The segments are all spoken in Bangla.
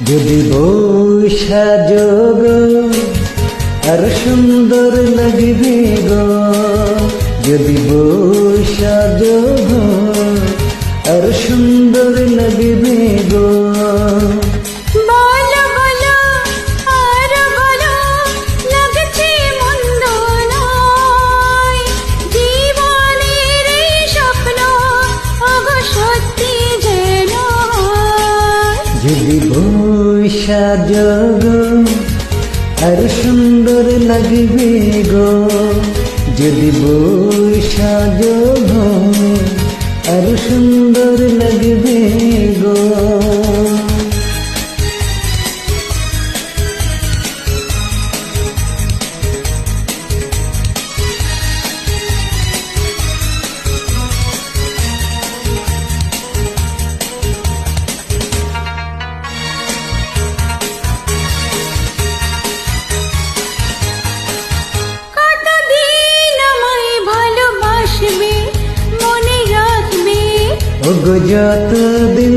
যদি বৈশা যোগ আর সুন্দর লাগবে গো, যদি বৈশা যোগ আর সুন্দর লাগবে গো। যদি বৈশা যোগ আর সুন্দর লাগবে গো, যদি বৈশা যোগ আর সুন্দর লাগবে গো। ওগো যতদিন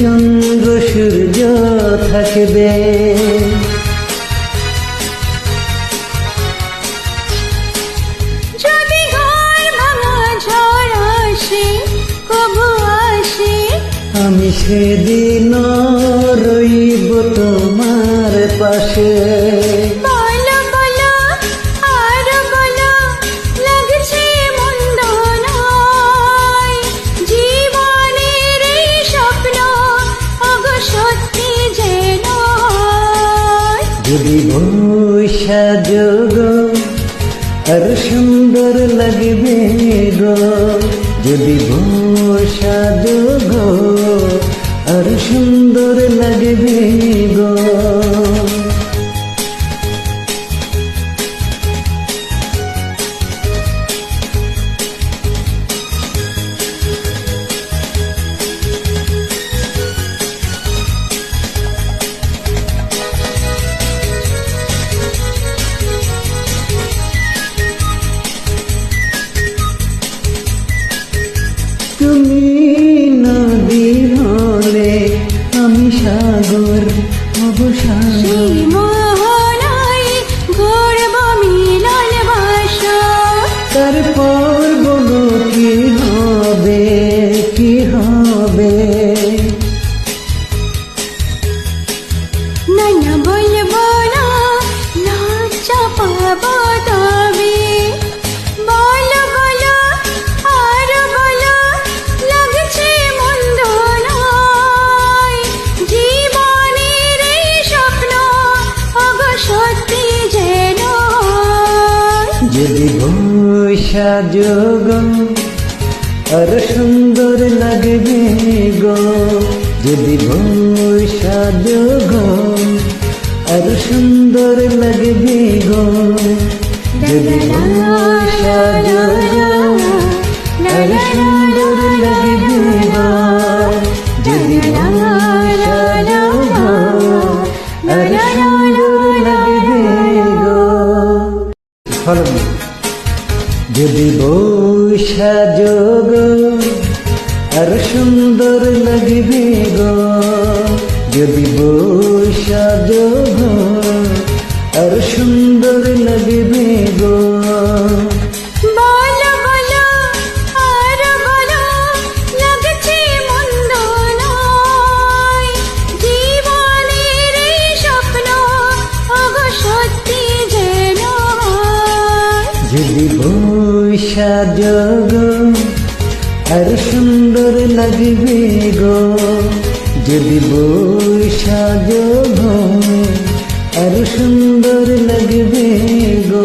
চন্দ্র সূর্য থাকবে, যদি ঘর ভাঙা ঝড় আসে কবু আসে, আমি সেদিন রইব তোমার পাশে। যদি বৈশা যোগ আর সুন্দর লাগবে গো, যদি বৈশা যোগ আর সুন্দর লাগবে গো। তুমি নদী হলে আমি সাগর অবসাগর, তারপর বলো কি হবে কি হবে। না না বলবো না, না চাপাবো তবে, বলো বলো আর বলো লাগছে মন্দ নয়, জীবনের এই স্বপ্ন ওগো সত্যি যেন। যদি বৈশা যোগ আর সুন্দর লাগবে গো, যদি বৈশা যোগ আর সুন্দর লাগবে গো, যদি বৈশা যোগ আর সুন্দর লাগবে গো, যদি বৈশা যোগ আর সুন্দর লাগবে গো। যদি বৈশা যোগ আর সুন্দর লাগবে গো, যদি বৈশা যোগ আর সুন্দর লাগবে গো। যদি বৈশা যোগ আর সুন্দর লাগবে গো, যদি বৈশা যোগ আর সুন্দর লাগবে গো।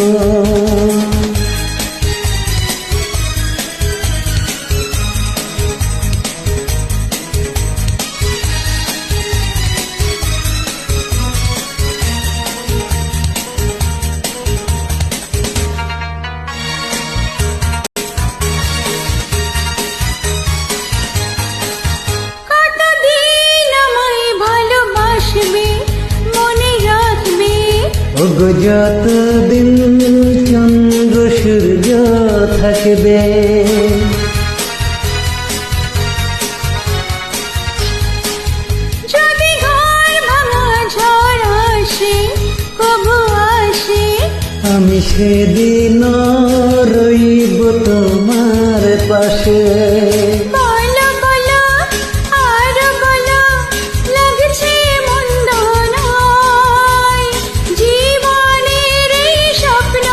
ওগো যতদিন চন্দ্র সূর্য থাকবে, যদি ঘর সেদিন রইব তোমার পাশে। বলো বলো আর বলো লাগছে মন্দ নয়, জীবনের এই স্বপ্ন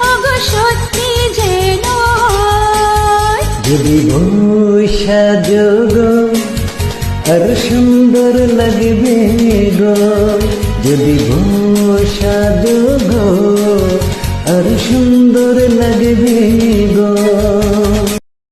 ওগো সত্যি যেন হয়। যদি বৈশা যোগ আর সুন্দর লাগবে গো, যদি বৈশা যোগ আর সুন্দর লাগবে গো।